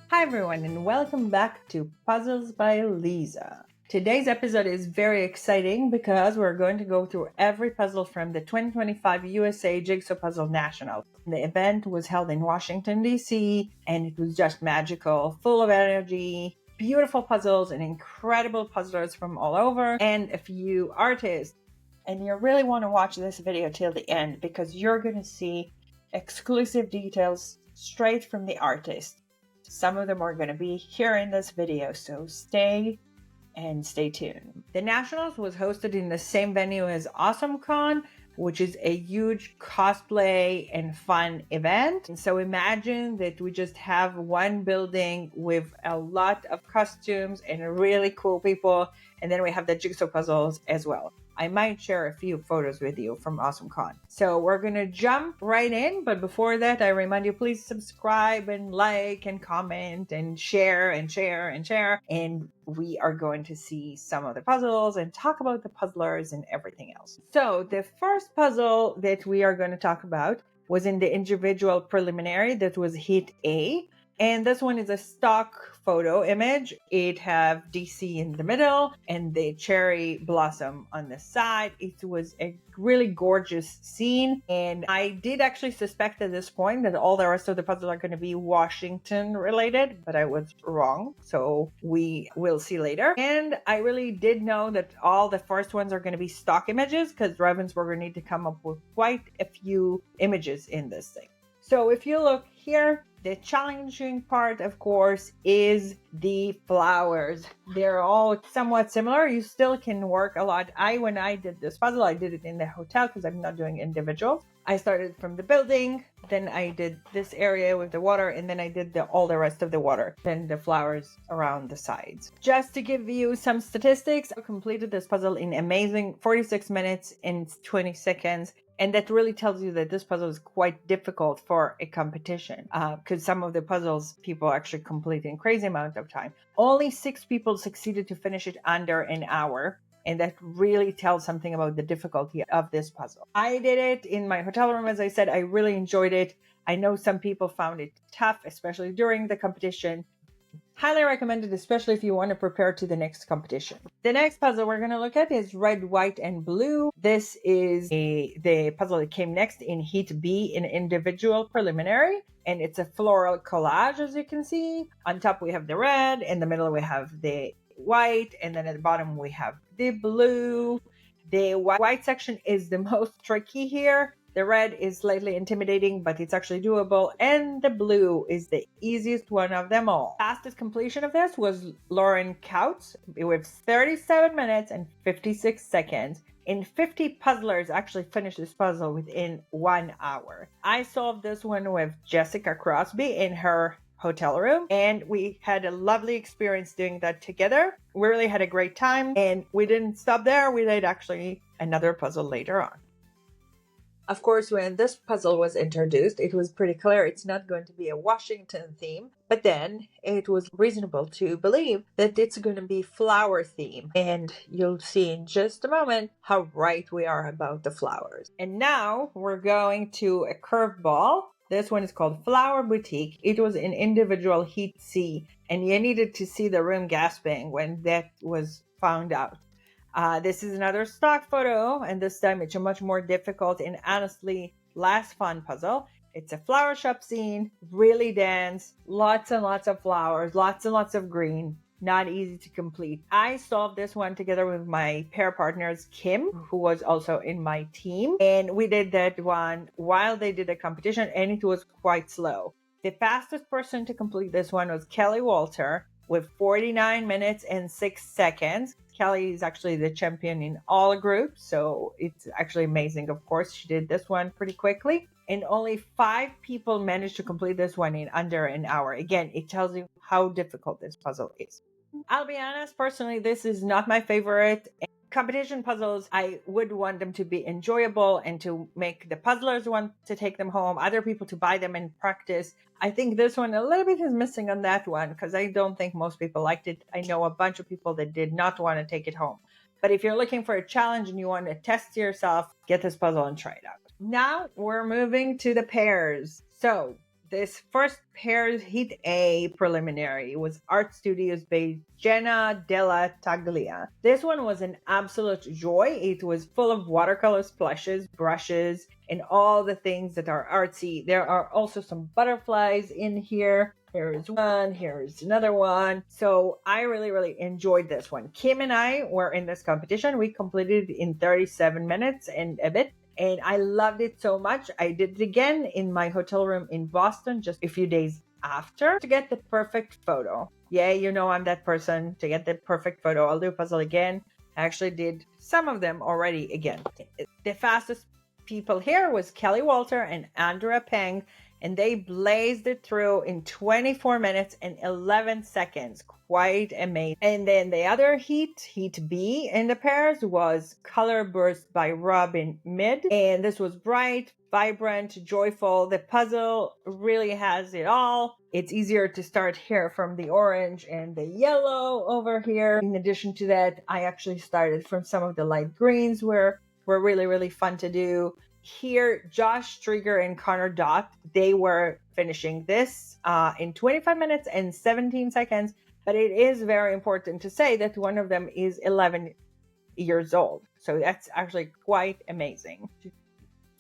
Hi everyone and welcome back to Puzzles by Liza. Today's episode is very exciting because we're going to go through every puzzle from the 2025 USA Jigsaw Puzzle National. The event was held in Washington, D.C., and it was just magical, full of energy, beautiful puzzles, and incredible puzzlers from all over, and a few artists. And you really want to watch this video till the end because you're going to see exclusive details straight from the artist. Some of them are going to be here in this video, so stay tuned. The Nationals was hosted in the same venue as AwesomeCon, which is a huge cosplay and fun event. And so imagine that we just have one building with a lot of costumes and really cool people, and then we have the jigsaw puzzles as well. I might share a few photos with you from AwesomeCon. So we're going to jump right in. But before that, I remind you, please subscribe and like and comment and share and share and share. And we are going to see some of the puzzles and talk about the puzzlers and everything else. So the first puzzle that we are going to talk about was in the individual preliminary that was hit A. And this one is a stock photo image. It have DC in the middle and the cherry blossom on the side. It was a really gorgeous scene. And I did actually suspect at this point that all the rest of the puzzles are going to be Washington related, but I was wrong. So we will see later. And I really did know that all the first ones are going to be stock images because Ravensburger need to come up with quite a few images in this thing. So if you look here, the challenging part, of course, is the flowers. They're all somewhat similar. You still can work a lot. When I did this puzzle, I did it in the hotel because I'm not doing individuals. I started from the building, then I did this area with the water, and then I did all the rest of the water, then the flowers around the sides. Just to give you some statistics, I completed this puzzle in amazing 46 minutes and 20 seconds. And that really tells you that this puzzle is quite difficult for a competition because some of the puzzles people actually complete in crazy amount of time. Only 6 people succeeded to finish it under an hour. And that really tells something about the difficulty of this puzzle. I did it in my hotel room. As I said, I really enjoyed it. I know some people found it tough, especially during the competition. Highly recommended, especially if you want to prepare to the next competition. The next puzzle we're going to look at is red, white, and blue. This is the puzzle that came next in Heat B in individual preliminary. And it's a floral collage, as you can see. On top we have the red, in the middle we have the white, and then at the bottom we have the blue. The white section is the most tricky here. The red is slightly intimidating, but it's actually doable. And the blue is the easiest one of them all. Fastest completion of this was Lauren Kautz with 37 minutes and 56 seconds. And 50 puzzlers actually finished this puzzle within 1 hour. I solved this one with Jessica Crosby in her hotel room, and we had a lovely experience doing that together. We really had a great time, and we didn't stop there. We did actually another puzzle later on. Of course, when this puzzle was introduced, it was pretty clear it's not going to be a Washington theme, but then it was reasonable to believe that it's going to be flower theme. And you'll see in just a moment how right we are about the flowers. And now we're going to a curveball. This one is called Flower Boutique. It was an individual Heat C, and you needed to see the room gasping when that was found out. This is another stock photo, and this time it's a much more difficult and honestly less fun puzzle. It's a flower shop scene, really dense, lots and lots of flowers, lots and lots of green, not easy to complete. I solved this one together with my pair partners, Kim, who was also in my team, and we did that one while they did a competition, and it was quite slow. The fastest person to complete this one was Kelly Walter with 49 minutes and 6 seconds. Kelly is actually the champion in all groups, so it's actually amazing. Of course, she did this one pretty quickly, and only 5 people managed to complete this one in under an hour. Again, it tells you how difficult this puzzle is. I'll be honest, personally, this is not my favorite. Competition puzzles, I would want them to be enjoyable and to make the puzzlers want to take them home, other people to buy them and practice. I think this one a little bit is missing on that one because I don't think most people liked it. I know a bunch of people that did not want to take it home. But if you're looking for a challenge and you want to test yourself, get this puzzle and try it out. Now we're moving to the pairs. So This first pair's Heat A preliminary was Art Studios by Jenna Della Taglia. This one was an absolute joy. It was full of watercolor splashes, brushes, and all the things that are artsy. There are also some butterflies in here. Here's one, here's another one. So I really enjoyed this one. Kim and I were in this competition. We completed it in 37 minutes and a bit. And I loved it so much. I did it again in my hotel room in Boston just a few days after to get the perfect photo. Yeah, you know I'm that person to get the perfect photo. I'll do a puzzle again. I actually did some of them already again. The fastest people here was Kelly Walter and Andrea Peng, and they blazed it through in 24 minutes and 11 seconds. Quite amazing. And then the other Heat B in the pairs was Color Burst by Robin Mid. And this was bright, vibrant, joyful. The puzzle really has it all. It's easier to start here from the orange and the yellow over here. In addition to that, I actually started from some of the light greens were really fun to do. Here, Josh Trigger and Connor Dott, they were finishing this in 25 minutes and 17 seconds. But it is very important to say that one of them is 11 years old. So that's actually quite amazing.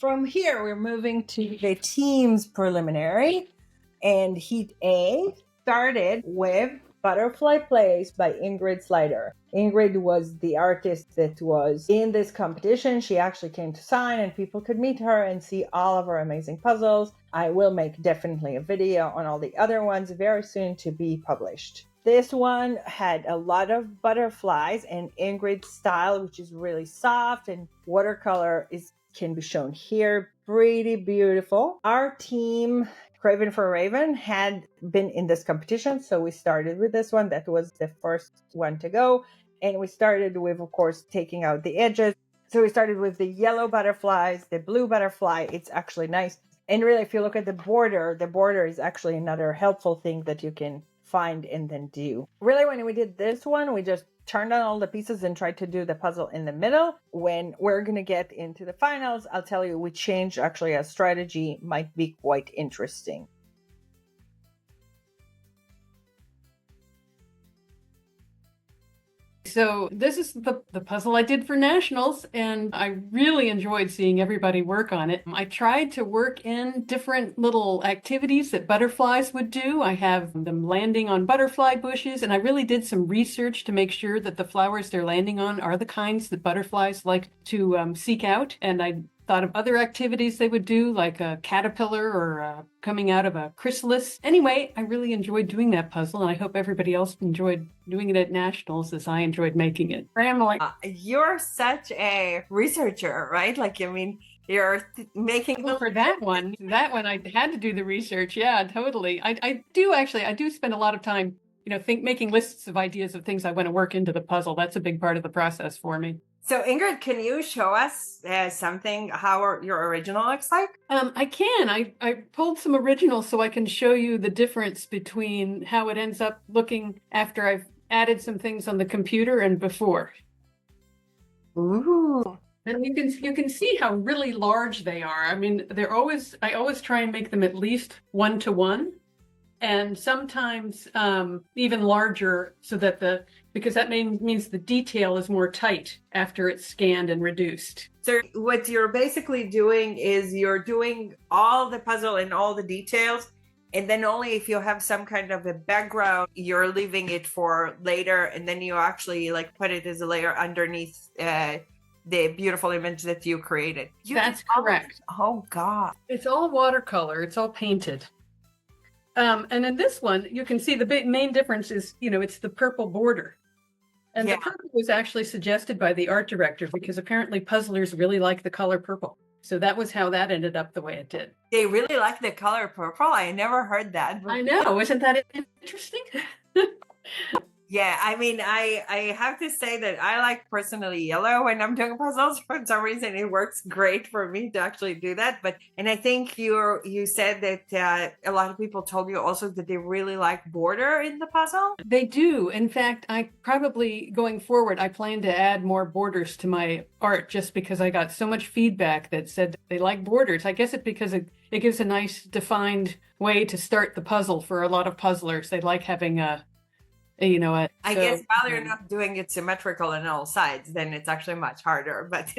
From here, we're moving to the team's preliminary. And Heat A started with Butterfly Plays by Ingrid Slyder. Ingrid was the artist that was in this competition. She actually came to sign and people could meet her and see all of her amazing puzzles. I will make definitely a video on all the other ones very soon to be published. This one had a lot of butterflies and Ingrid's style, which is really soft, and watercolor can be shown here. Pretty beautiful. Our team, Craven for Raven, had been in this competition, so we started with this one. That was the first one to go. And we started with, of course, taking out the edges. So we started with the yellow butterflies, the blue butterfly. It's actually nice. And really, if you look at the border is actually another helpful thing that you can find and then do. Really, when we did this one, we just turned on all the pieces and tried to do the puzzle in the middle. When we're going to get into the finals, I'll tell you we changed actually a strategy, might be quite interesting. So this is the puzzle I did for nationals, and I really enjoyed seeing everybody work on it. I tried to work in different little activities that butterflies would do. I have them landing on butterfly bushes, and I really did some research to make sure that the flowers they're landing on are the kinds that butterflies like to seek out. And I thought of other activities they would do, like a caterpillar or coming out of a chrysalis. Anyway, I really enjoyed doing that puzzle, and I hope everybody else enjoyed doing it at nationals as I enjoyed making it. You're such a researcher, right? Like, I mean, you're making... Well, for that one, I had to do the research. Yeah, totally. I do spend a lot of time, making lists of ideas of things I want to work into the puzzle. That's a big part of the process for me. So Ingrid, can you show us something, how your original looks like? I can. I pulled some originals so I can show you the difference between how it ends up looking after I've added some things on the computer and before. Ooh. And you can see how really large they are. I mean, I always try and make them at least 1-to-1. And sometimes even larger, so that because that means the detail is more tight after it's scanned and reduced. So what you're basically doing is you're doing all the puzzle and all the details, and then only if you have some kind of a background, you're leaving it for later, and then you actually put it as a layer underneath the beautiful image that you created. That's correct. Oh God. It's all watercolor. It's all painted. And in this one, you can see the main difference is, it's the purple border. And the purple was actually suggested by the art director because apparently puzzlers really like the color purple. So that was how that ended up the way it did. They really like the color purple? I never heard that. I know. Isn't that interesting? Yeah, I mean, I have to say that I like personally yellow when I'm doing puzzles. For some reason, it works great for me to actually do that. But and I think you said that a lot of people told you also that they really like border in the puzzle. They do. In fact, I probably going forward, I plan to add more borders to my art just because I got so much feedback that said they like borders. I guess it's because it gives a nice defined way to start the puzzle for a lot of puzzlers. They like having I guess while you're not doing it symmetrical on all sides, then it's actually much harder. But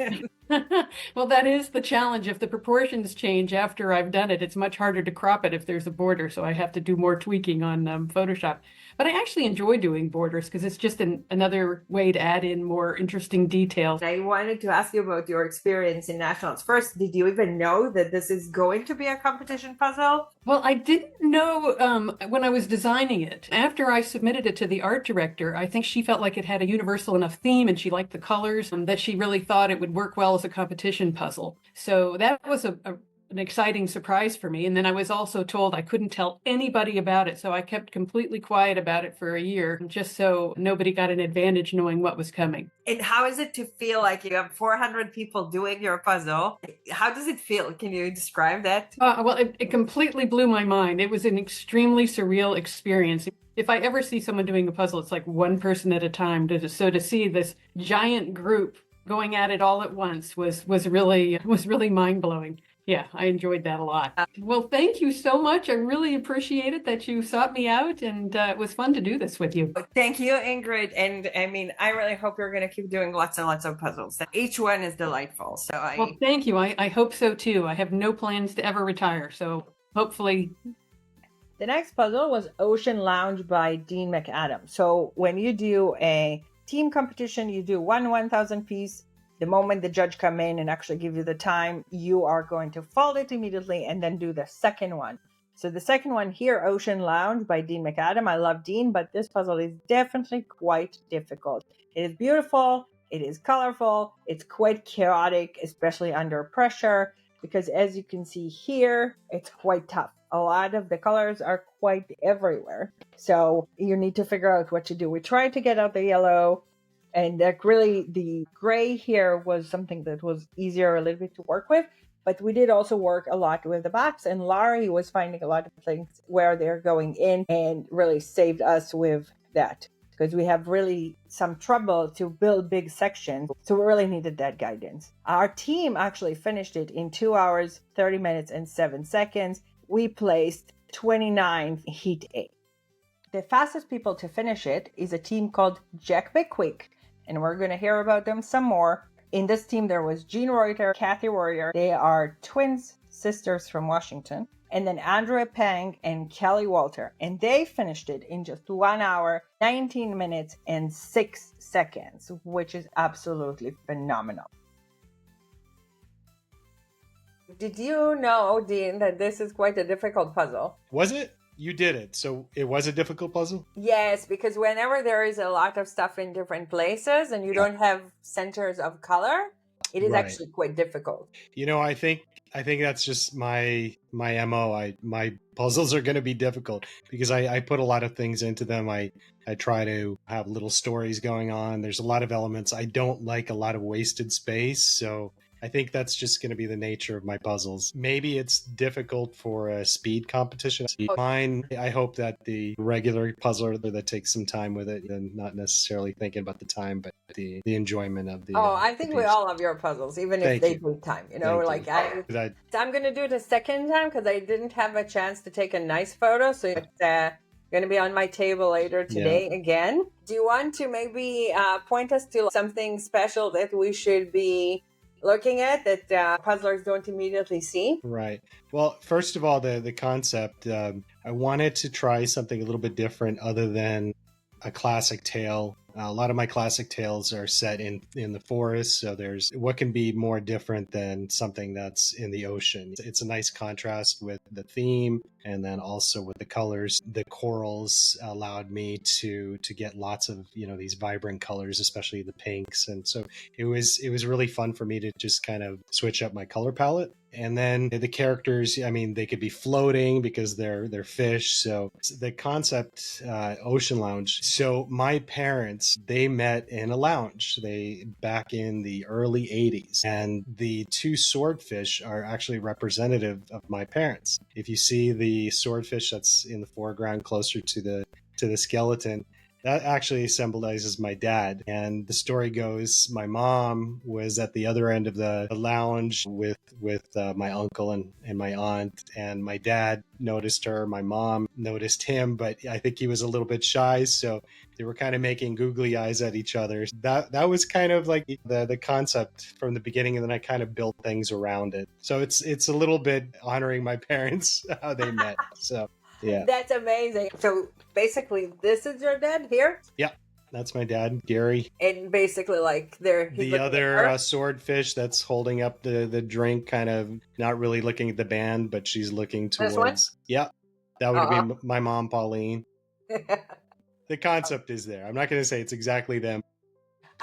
well, that is the challenge. If the proportions change after I've done it, it's much harder to crop it if there's a border. So I have to do more tweaking on Photoshop. But I actually enjoy doing borders because it's just another way to add in more interesting details. I wanted to ask you about your experience in nationals. First, did you even know that this is going to be a competition puzzle? Well, I didn't know when I was designing it. After I submitted it to the art director, I think she felt like it had a universal enough theme and she liked the colors and that she really thought it would work well as a competition puzzle. So that was an exciting surprise for me. And then I was also told I couldn't tell anybody about it. So I kept completely quiet about it for a year, just so nobody got an advantage knowing what was coming. And how is it to feel like you have 400 people doing your puzzle? How does it feel? Can you describe that? Well, it completely blew my mind. It was an extremely surreal experience. If I ever see someone doing a puzzle, it's like one person at a time. So to see this giant group going at it all at once was really mind-blowing. Yeah, I enjoyed that a lot. Well, thank you so much. I really appreciate it that you sought me out, and it was fun to do this with you. Thank you, Ingrid. And I mean, I really hope you're going to keep doing lots and lots of puzzles. Each one is delightful. Well, thank you. I hope so too. I have no plans to ever retire, so hopefully. The next puzzle was Ocean Lounge by Dean MacAdam. So when you do a team competition, you do 1,000 piece. The moment the judge come in and actually give you the time, you are going to fold it immediately and then do the second one. So the second one here, Ocean Lounge by Dean MacAdam. I love Dean, but this puzzle is definitely quite difficult. It is beautiful. It is colorful. It's quite chaotic, especially under pressure, because as you can see here, it's quite tough. A lot of the colors are quite everywhere. So you need to figure out what to do. We tried to get out the yellow. And that really, the gray here was something that was easier a little bit to work with. But we did also work a lot with the box. And Laurie was finding a lot of things where they're going in and really saved us with that. Because we have really some trouble to build big sections. So we really needed that guidance. Our team actually finished it in 2 hours, 30 minutes, and 7 seconds. We placed 29 Heat A. The fastest people to finish it is a team called Jack Bickwick. And we're going to hear about them some more. In this team, there was Jean Reuter, Kathy Warrior. They are twins, sisters from Washington. And then Andrea Pang and Kelly Walter. And they finished it in just 1 hour, 19 minutes, and 6 seconds, which is absolutely phenomenal. Did you know, Dean, that this is quite a difficult puzzle? Was it? You did it. So it was a difficult puzzle? Yes, because whenever there is a lot of stuff in different places and you don't have centers of color, it is actually quite difficult. You know, I think that's just my MO. My puzzles are going to be difficult because I put a lot of things into them. I try to have little stories going on. There's a lot of elements. I don't like a lot of wasted space, so I think that's just going to be the nature of my puzzles. Maybe it's difficult for a speed competition. Mine, I hope that the regular puzzler that takes some time with it and not necessarily thinking about the time, but the enjoyment of the... I think we all love your puzzles, even if they take time. You know, like I'm going to do it a second time because I didn't have a chance to take a nice photo. So it's going to be on my table later today again. Do you want to maybe point us to something special that we should be looking at that puzzlers don't immediately see? Right. Well, first of all, the concept, I wanted to try something a little bit different other than a classic tale A lot of my classic tales are set in the forest, so there's what can be more different than something that's in the ocean. It's a nice contrast with the theme, and then also with the colors. The corals allowed me to get lots of these vibrant colors, especially the pinks, and so it was really fun for me to just kind of switch up my color palette. And then the characters, I mean, they could be floating because they're fish. So the concept, Ocean Lounge. So my parents, they met in a lounge. Back in the early 80s. And the two swordfish are actually representative of my parents. If you see the swordfish that's in the foreground closer to the skeleton, that actually symbolizes my dad. And the story goes, my mom was at the other end of the lounge with my uncle and my aunt, and my dad noticed her. My mom noticed him, but I think he was a little bit shy, so they were kind of making googly eyes at each other. That was kind of like the concept from the beginning, and then I kind of built things around it. So it's a little bit honoring my parents, how they met. So yeah. That's amazing. So basically, this is your dad here? Yeah, that's my dad, Gary. And basically, like, the other swordfish that's holding up the drink, kind of not really looking at the band, but she's looking towards. Yeah, that would be my mom, Pauline. The concept is there. I'm not going to say it's exactly them.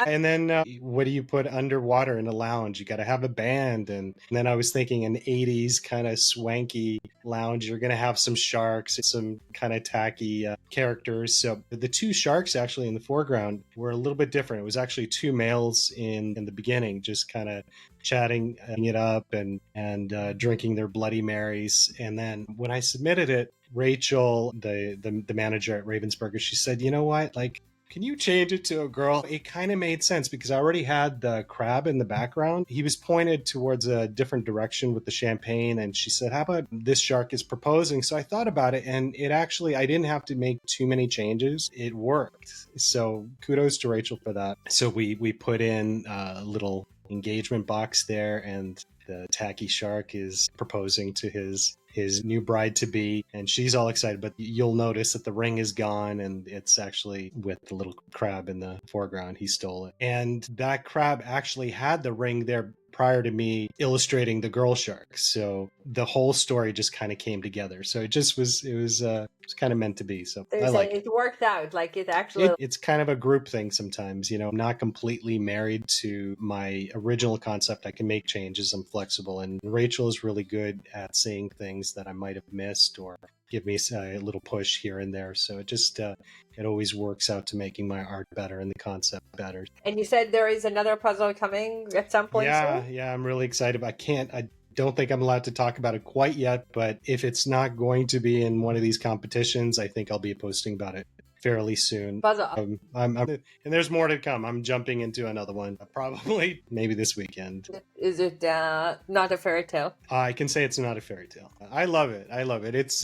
And then what do you put underwater in a lounge? You got to have a band. And then I was thinking an 80s kind of swanky lounge. You're going to have some sharks, some kind of tacky characters. So the two sharks actually in the foreground were a little bit different. It was actually two males in the beginning, just kind of chatting it up and drinking their Bloody Marys. And then when I submitted it, Rachel, the manager at Ravensburger, she said, you know what, like, can you change it to a girl? It kind of made sense because I already had the crab in the background. He was pointed towards a different direction with the champagne. And she said, how about this shark is proposing? So I thought about it, and it actually, I didn't have to make too many changes. It worked. So kudos to Rachel for that. So we put in a little engagement box there, and the tacky shark is proposing to his new bride-to-be, and she's all excited, but you'll notice that the ring is gone, and it's actually with the little crab in the foreground. He stole it. And that crab actually had the ring there prior to me illustrating the girl shark. So the whole story just kind of came together. So it was kind of meant to be. So I like it. It worked out. Like it actually. It's kind of a group thing sometimes, I'm not completely married to my original concept. I can make changes. I'm flexible. And Rachel is really good at seeing things that I might have missed or give me a little push here and there. So it just, it always works out to making my art better and the concept better. And you said there is another puzzle coming at some point soon? Yeah, I'm really excited. I don't think I'm allowed to talk about it quite yet, but if it's not going to be in one of these competitions, I think I'll be posting about it fairly soon. Puzzle. And there's more to come. I'm jumping into another one, probably maybe this weekend. Is it not a fairy tale? I can say it's not a fairy tale. I love it.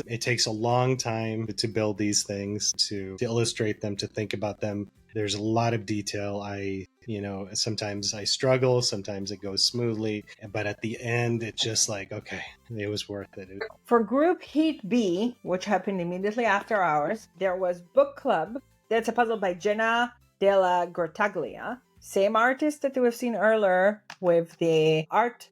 It takes a long time to build these things, to illustrate them, to think about them. There's a lot of detail. Sometimes I struggle, sometimes it goes smoothly, but at the end, it's just like, okay, it was worth it. For Group Heat B, which happened immediately after ours, there was Book Club. That's a puzzle by Jenna Della Gortaglia. Same artist that we've seen earlier with the art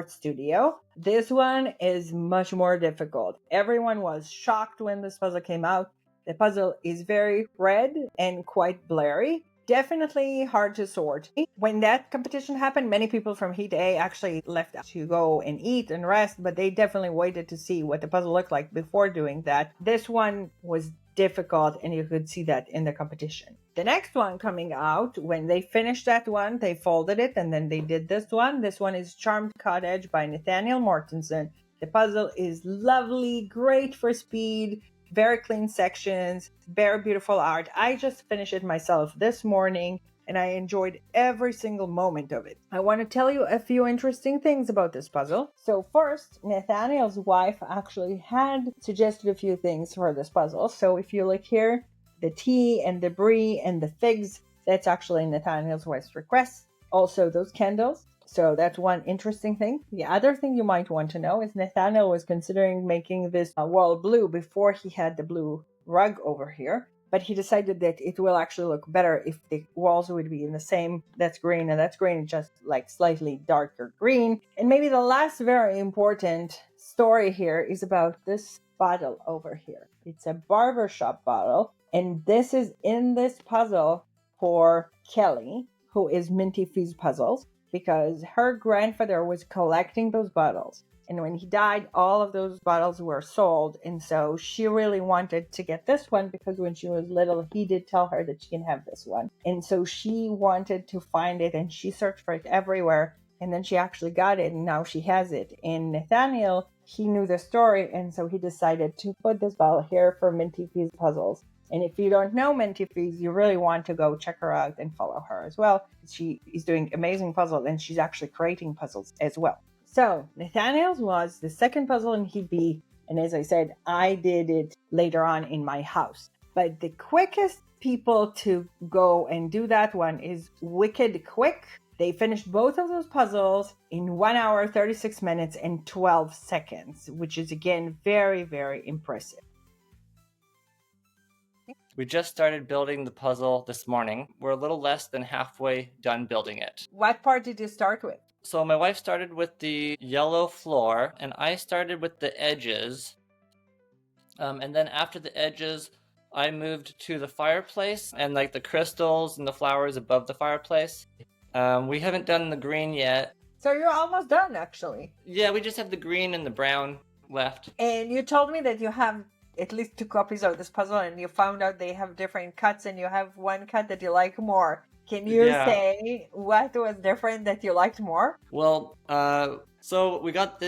studio. This one is much more difficult. Everyone was shocked when this puzzle came out. The puzzle is very red and quite blurry. Definitely hard to sort. When that competition happened, many people from Heat A actually left to go and eat and rest, but they definitely waited to see what the puzzle looked like before doing that. This one was difficult, and you could see that in the competition. The next one coming out, when they finished that one, they folded it, and then they did this one. This one is Charmed Cottage by Nathanael Mortensen. The puzzle is lovely, great for speed, very clean sections, very beautiful art. I just finished it myself this morning, and I enjoyed every single moment of it. I want to tell you a few interesting things about this puzzle. So first, Nathaniel's wife actually had suggested a few things for this puzzle. So if you look here, the tea and the brie and the figs, that's actually Nathaniel's wife's request. Also those candles. So that's one interesting thing. The other thing you might want to know is Nathaniel was considering making this wall blue before he had the blue rug over here. but he decided that it will actually look better if the walls would be in the same, that's green and that's green, just like slightly darker green. And maybe the last very important story here is about this bottle over here. It's a barbershop bottle, and this is in this puzzle for Kelly, who is Minty Fee's Puzzles, because her grandfather was collecting those bottles. And when he died, all of those bottles were sold. And so she really wanted to get this one because when she was little, he did tell her that she can have this one. And so she wanted to find it and she searched for it everywhere. And then she actually got it and now she has it. And Nathaniel, he knew the story. And so he decided to put this bottle here for Minty Fee's Puzzles. And if you don't know Minty Fee's, you really want to go check her out and follow her as well. She is doing amazing puzzles and she's actually creating puzzles as well. So Nathaniel's was the second puzzle in Heat B, and as I said, I did it later on in my house. But the quickest people to go and do that one is Wicked Quick. They finished both of those puzzles in 1 hour, 36 minutes, and 12 seconds, which is again very, very impressive. We just started building the puzzle this morning. We're a little less than halfway done building it. What part did you start with? So my wife started with the yellow floor, and I started with the edges. And then after the edges, I moved to the fireplace and like the crystals and the flowers above the fireplace. We haven't done the green yet. So you're almost done, actually. Yeah, we just have the green and the brown left. And you told me that you have at least 2 copies of this puzzle, and you found out they have different cuts, and you have one cut that you like more. Can you say what was different that you liked more? Well, so we got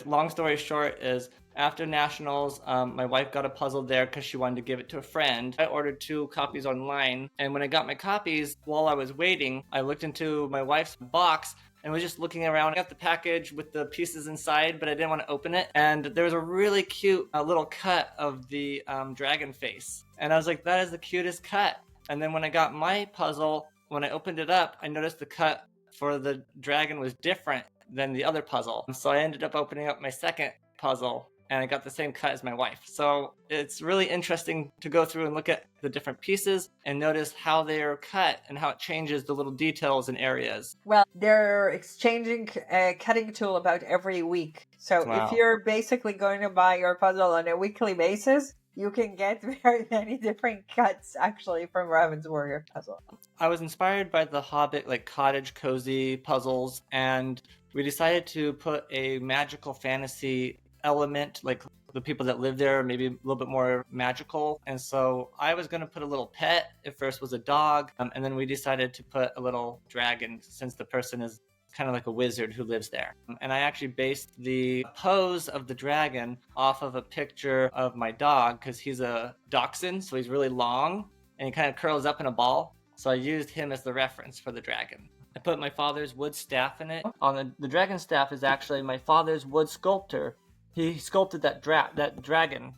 long story short is after Nationals, my wife got a puzzle there because she wanted to give it to a friend. I ordered 2 copies online, and when I got my copies, while I was waiting, I looked into my wife's box and was just looking around. I got the package with the pieces inside, but I didn't want to open it. And there was a really cute little cut of the dragon face. And I was like, that is the cutest cut. And then when I got my puzzle, when I opened it up, I noticed the cut for the dragon was different than the other puzzle. So I ended up opening up my second puzzle, and I got the same cut as my wife. So it's really interesting to go through and look at the different pieces and notice how they are cut and how it changes the little details and areas. Well, they're exchanging a cutting tool about every week. So Wow. If you're basically going to buy your puzzle on a weekly basis, you can get very many different cuts actually from Ravensburger puzzle. I was inspired by the Hobbit, like cottage cozy puzzles, and we decided to put a magical fantasy element, like the people that live there, maybe a little bit more magical. And so I was going to put a little pet. At first was a dog, and then we decided to put a little dragon since the person is kind of like a wizard who lives there. And I actually based the pose of the dragon off of a picture of my dog because he's a dachshund, so he's really long and he kind of curls up in a ball. So I used him as the reference for the dragon. I put my father's wood staff in it. On the dragon staff is actually my father's wood sculptor. He sculpted that dragon,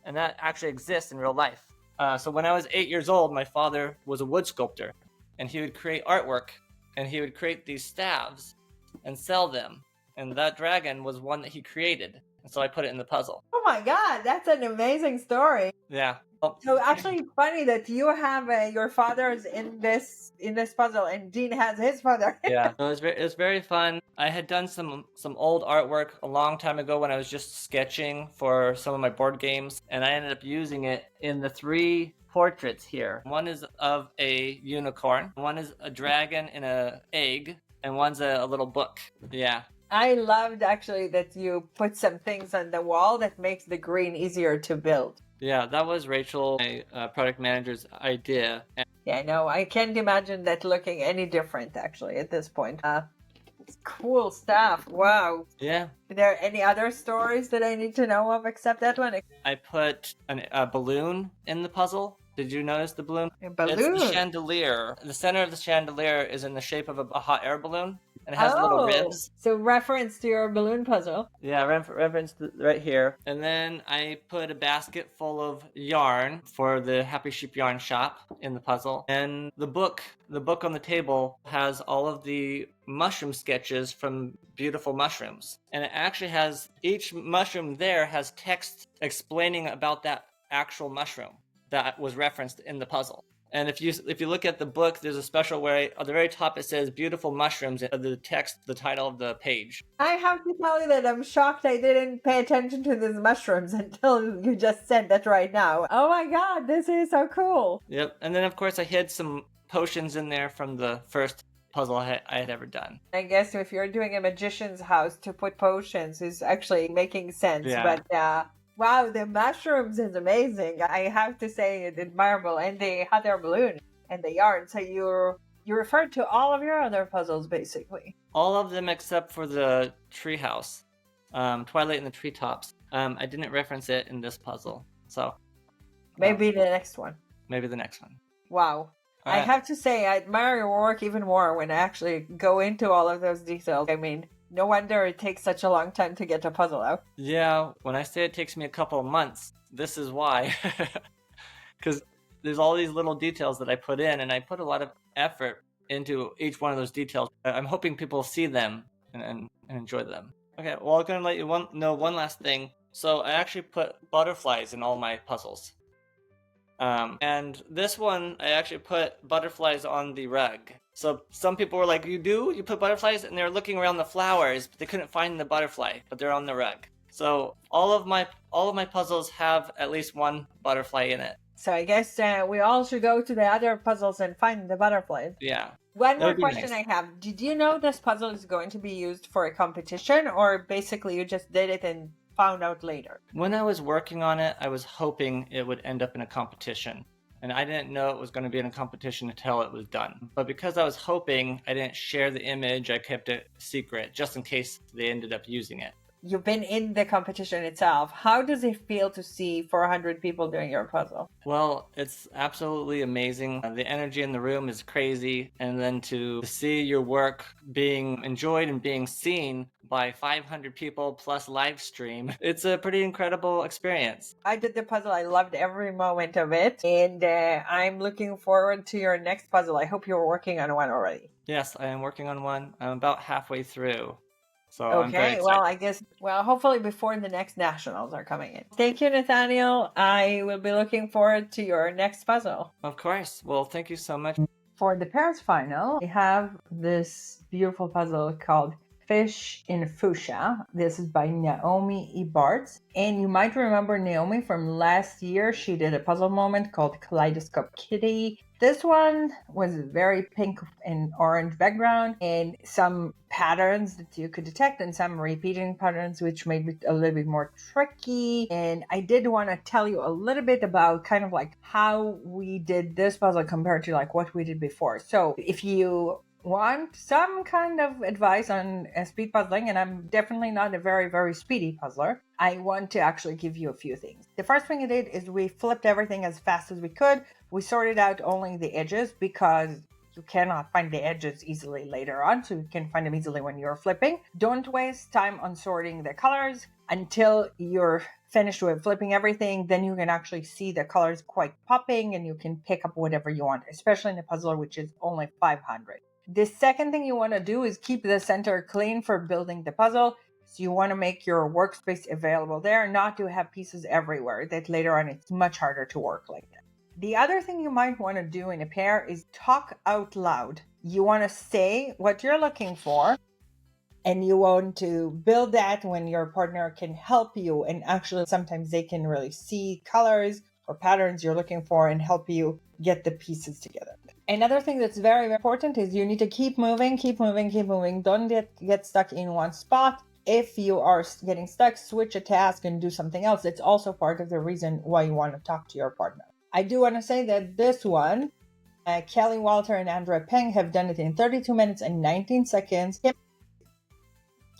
and that actually exists in real life. So when I was 8 years old, my father was a wood sculptor, and he would create artwork, and he would create these staves and sell them. And that dragon was one that he created, and so I put it in the puzzle. Oh my God, that's an amazing story. Yeah. So actually, it's funny that you have your father's in this puzzle, and Dean has his father. Yeah, it was very fun. I had done some old artwork a long time ago when I was just sketching for some of my board games, and I ended up using it in the 3 portraits here. One is of a unicorn, one is a dragon in an egg, and one's a little book. Yeah. I loved actually that you put some things on the wall that makes the green easier to build. Yeah, that was Rachel, my product manager's idea. Yeah, no, I can't imagine that looking any different actually at this point. It's cool stuff. Wow. Yeah. Are there any other stories that I need to know of except that one? I put a balloon in the puzzle. Did you notice the balloon? A balloon? It's the chandelier. The center of the chandelier is in the shape of a hot air balloon, and it has little ribs. So reference to your balloon puzzle. Yeah, reference right here. And then I put a basket full of yarn for the Happy Sheep Yarn Shop in the puzzle. And the book on the table has all of the mushroom sketches from Beautiful Mushrooms. And it actually has, each mushroom there has text explaining about that actual mushroom. that was referenced in the puzzle. And if you look at the book, there's a special where at the very top it says "beautiful mushrooms" in the text, the title of the page. I have to tell you that I'm shocked I didn't pay attention to these mushrooms until you just said that right now. Oh my god, this is so cool. Yep. And then of course I hid some potions in there from the first puzzle I had ever done. I guess if you're doing a magician's house, to put potions is actually making sense. Yeah. But wow, the mushrooms is amazing. I have to say, it's admirable. And the hot air balloon and the yarn. So you referred to all of your other puzzles, basically. All of them except for the treehouse, Twilight in the Treetops. I didn't reference it in this puzzle, so Maybe the next one. maybe the next one. Wow. I Alright. have to say, I admire your work even more when I actually go into all of those details. I mean, no wonder it takes such a long time to get a puzzle out. Yeah, when I say it takes me a couple of months, this is why. Because there's all these little details that I put in, and I put a lot of effort into each one of those details. I'm hoping people see them and enjoy them. Okay, well, I'm going to let you know one last thing. So I actually put butterflies in all my puzzles. And this one, I actually put butterflies on the rug. So some people were like, you put butterflies? And they're looking around the flowers, but they couldn't find the butterfly, but they're on the rug. So all of my puzzles have at least one butterfly in it. So I guess we all should go to the other puzzles and find the butterflies. Yeah. One That more would be question nice. I have. Did you know this puzzle is going to be used for a competition, or basically you just did it and found out later? When I was working on it, I was hoping it would end up in a competition. And I didn't know it was going to be in a competition until it was done. But because I was hoping, I didn't share the image. I kept it secret just in case they ended up using it. You've been in the competition itself. How does it feel to see 400 people doing your puzzle? Well, it's absolutely amazing. The energy in the room is crazy. And then to see your work being enjoyed and being seen by 500 people plus live stream, it's a pretty incredible experience. I did the puzzle. I loved every moment of it. And I'm looking forward to your next puzzle. I hope you're working on one already. Yes, I am working on one. I'm about halfway through. So I'm very Okay, excited. well, I guess, hopefully before the next nationals are coming in. Thank you, Nathaniel. I will be looking forward to your next puzzle. Of course. Well, thank you so much. For the Paris final, we have this beautiful puzzle called Fish in Fuchsia. This is by Naomi Ebarts. And you might remember Naomi from last year. She did a puzzle moment called Kaleidoscope Kitty. This one was very pink and orange background and some patterns that you could detect and some repeating patterns, which made it a little bit more tricky. And I did want to tell you a little bit about kind of like how we did this puzzle compared to like what we did before. So if you want some kind of advice on speed puzzling, and I'm definitely not a very, very speedy puzzler, I want to actually give you a few things. The first thing I did is we flipped everything as fast as we could. We sorted out only the edges because you cannot find the edges easily later on, so you can find them easily when you're flipping. Don't waste time on sorting the colors until you're finished with flipping everything. Then you can actually see the colors quite popping and you can pick up whatever you want, especially in a puzzle which is only 500. The second thing you want to do is keep the center clean for building the puzzle. So you want to make your workspace available there, not to have pieces everywhere that later on it's much harder to work like that. The other thing you might want to do in a pair is talk out loud. You want to say what you're looking for, and you want to build that when your partner can help you. And actually, sometimes they can really see colors or patterns you're looking for and help you get the pieces together. Another thing that's very important is you need to keep moving. Don't get stuck in one spot. If you are getting stuck, switch a task and do something else. It's also part of the reason why you want to talk to your partner. I do want to say that this one, Kelly Walter and Andrea Peng have done it in 32 minutes and 19 seconds.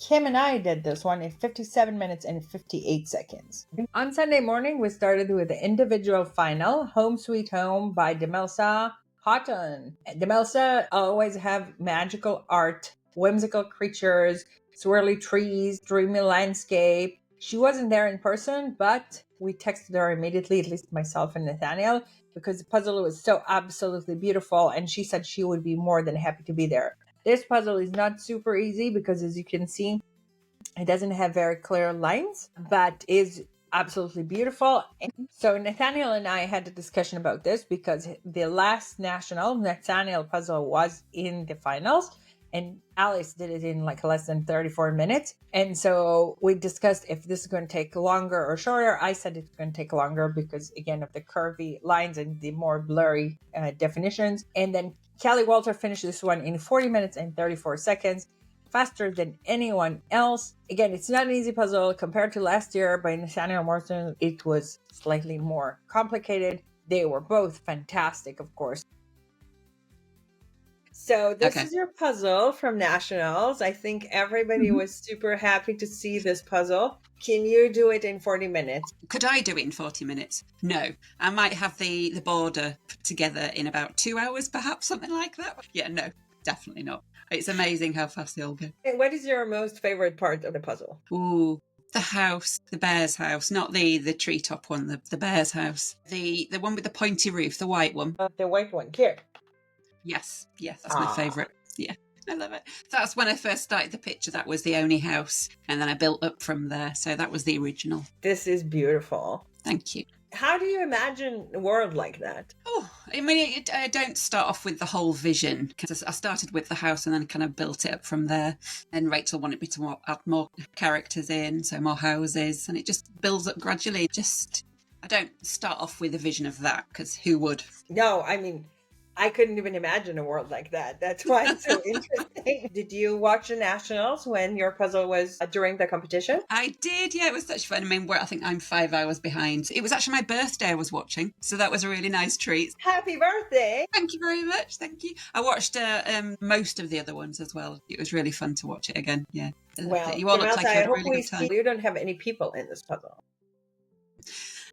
Kim and I did this one in 57 minutes and 58 seconds. On Sunday morning, we started with the individual final, Home Sweet Home by Demelsa Haughton. Demelsa always have magical art, whimsical creatures, swirly trees, dreamy landscape. She wasn't there in person, but we texted her immediately, at least myself and Nathaniel, because the puzzle was so absolutely beautiful, and she said she would be more than happy to be there. This puzzle is not super easy because, as you can see, it doesn't have very clear lines, but is absolutely beautiful. And so Nathaniel and I had a discussion about this because the last national Nathaniel puzzle was in the finals, and Alice did it in like less than 34 minutes. And so we discussed if this is going to take longer or shorter. I said it's going to take longer because, again, of the curvy lines and the more blurry definitions. And then Kelly Walter finished this one in 40 minutes and 34 seconds, faster than anyone else. Again, it's not an easy puzzle compared to last year by Nathanael Mortensen. It was slightly more complicated. They were both fantastic, of course. So this is your puzzle from Nationals. I think everybody was super happy to see this puzzle. Can you do it in 40 minutes? Could I do it in 40 minutes? No. I might have the border put together in about 2 hours, perhaps, something like that. Yeah, no, definitely not. It's amazing how fast they all go. And what is your most favorite part of the puzzle? Ooh, the house, the bear's house, not the treetop one, the bear's house. The one with the pointy roof, the white one. The white one, here. Yes, that's my favourite. Yeah, I love it. That's when I first started the picture. That was the only house. And then I built up from there. So that was the original. This is beautiful. Thank you. How do you imagine a world like that? Oh, I mean, I don't start off with the whole vision, because I started with the house and then kind of built it up from there. And Rachel wanted me to add more characters in, so more houses, and it just builds up gradually. I don't start off with a vision of that, because who would? No, I mean, I couldn't even imagine a world like that. That's why it's so interesting. Did you watch the Nationals when your puzzle was during the competition? I did, yeah. It was such fun. I mean, I think I'm 5 hours behind. It was actually my birthday I was watching, so that was a really nice treat. Happy birthday! Thank you very much. Thank you. I watched most of the other ones as well. It was really fun to watch it again. Yeah. Well, you all look like you had a really good time. You don't have any people in this puzzle.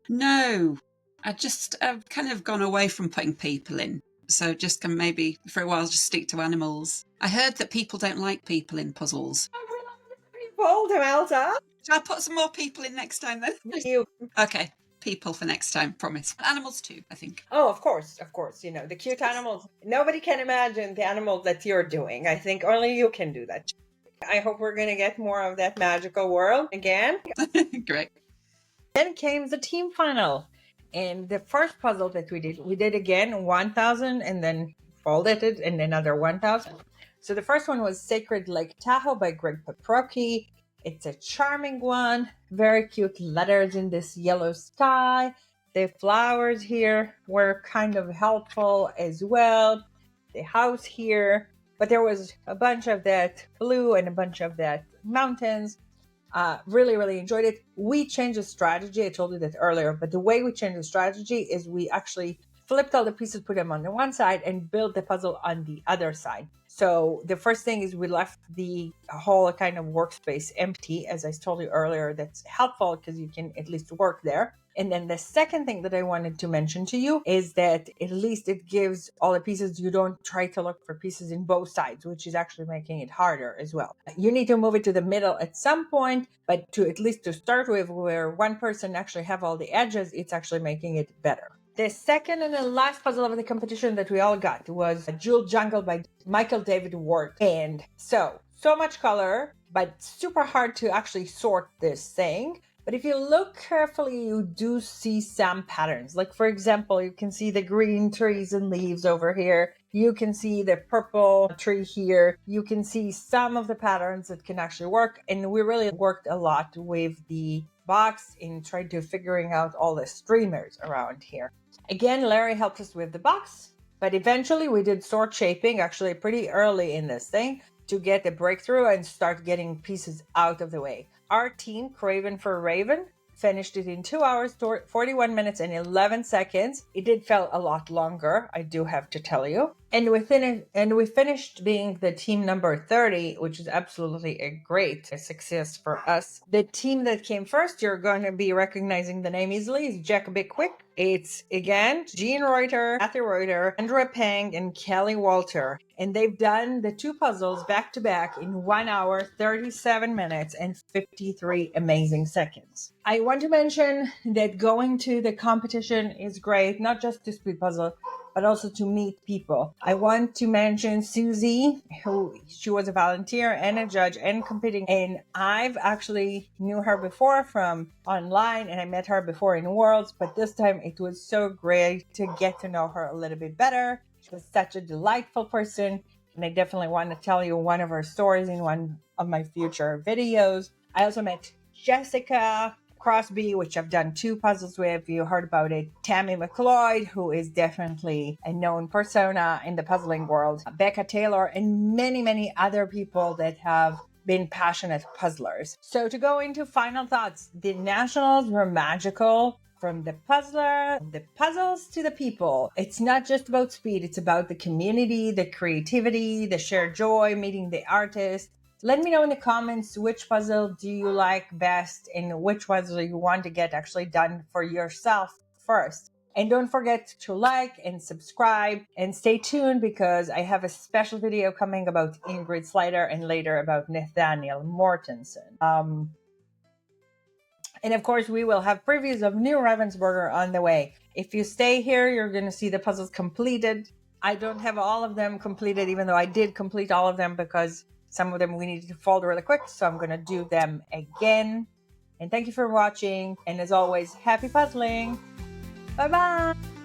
No, I've kind of gone away from putting people in. So just can maybe for a while just stick to animals. I heard that people don't like people in puzzles. People, Demelsa. Shall I put some more people in next time then? You. Okay, people for next time, promise. Animals too, I think. Oh, of course. You know, the cute animals. Nobody can imagine the animals that you're doing. I think only you can do that. I hope we're going to get more of that magical world again. Great. Then came the team final. And the first puzzle that we did again 1,000 and then folded it and another 1,000. So the first one was Sacred Lake Tahoe by Greg Paprocki. It's a charming one. Very cute letters in this yellow sky. The flowers here were kind of helpful as well. The house here. But there was a bunch of that blue and a bunch of that mountains. Really, really enjoyed it. We changed the strategy. I told you that earlier, but the way we changed the strategy is we actually flipped all the pieces, put them on the one side, and built the puzzle on the other side. So the first thing is we left the whole kind of workspace empty, as I told you earlier. That's helpful because you can at least work there. And then the second thing that I wanted to mention to you is that at least it gives all the pieces. You don't try to look for pieces in both sides, which is actually making it harder as well. You need to move it to the middle at some point, but to at least to start with, where one person actually have all the edges, it's actually making it better. The second and the last puzzle of the competition that we all got was Jewel Jungle by Michael David Ward. And so much color, but super hard to actually sort this thing. But if you look carefully, you do see some patterns. Like, for example, you can see the green trees and leaves over here. You can see the purple tree here. You can see some of the patterns that can actually work. And we really worked a lot with the box in trying to figuring out all the streamers around here. Again, Larry helped us with the box, but eventually we did sort shaping actually pretty early in this thing to get the breakthrough and start getting pieces out of the way. Our team, Craven for Raven, finished it in 2 hours, 41 minutes and 11 seconds. It did feel a lot longer, I do have to tell you. And we finished being the team number 30, which is absolutely a great success for us. The team that came first, you're going to be recognizing the name easily, is Jack Bickwick. It's, again, Jean Reuter, Kathy Reuter, Andrea Pang, and Kelly Walter. And they've done the two puzzles back to back in 1 hour, 37 minutes, and 53 amazing seconds. I want to mention that going to the competition is great, not just to speed puzzle, but also to meet people. I want to mention Susie, she was a volunteer and a judge and competing. And I've actually knew her before from online, and I met her before in Worlds, but this time it was so great to get to know her a little bit better. She was such a delightful person, and I definitely want to tell you one of her stories in one of my future videos. I also met Jessica Crosby, which I've done 2 puzzles with. You heard about it. Tammy McLeod, who is definitely a known persona in the puzzling world. Becca Taylor, and many, many other people that have been passionate puzzlers. So to go into final thoughts, the Nationals were magical. From the puzzles to the people. It's not just about speed, it's about the community, the creativity, the shared joy, meeting the artist. Let me know in the comments which puzzle do you like best and which puzzle you want to get actually done for yourself first. And don't forget to like and subscribe and stay tuned because I have a special video coming about Ingrid Slyder and later about Nathanael Mortensen. And of course, we will have previews of new Ravensburger on the way. If you stay here, you're going to see the puzzles completed. I don't have all of them completed, even though I did complete all of them because some of them we needed to fold really quick. So I'm going to do them again. And thank you for watching. And as always, happy puzzling. Bye-bye.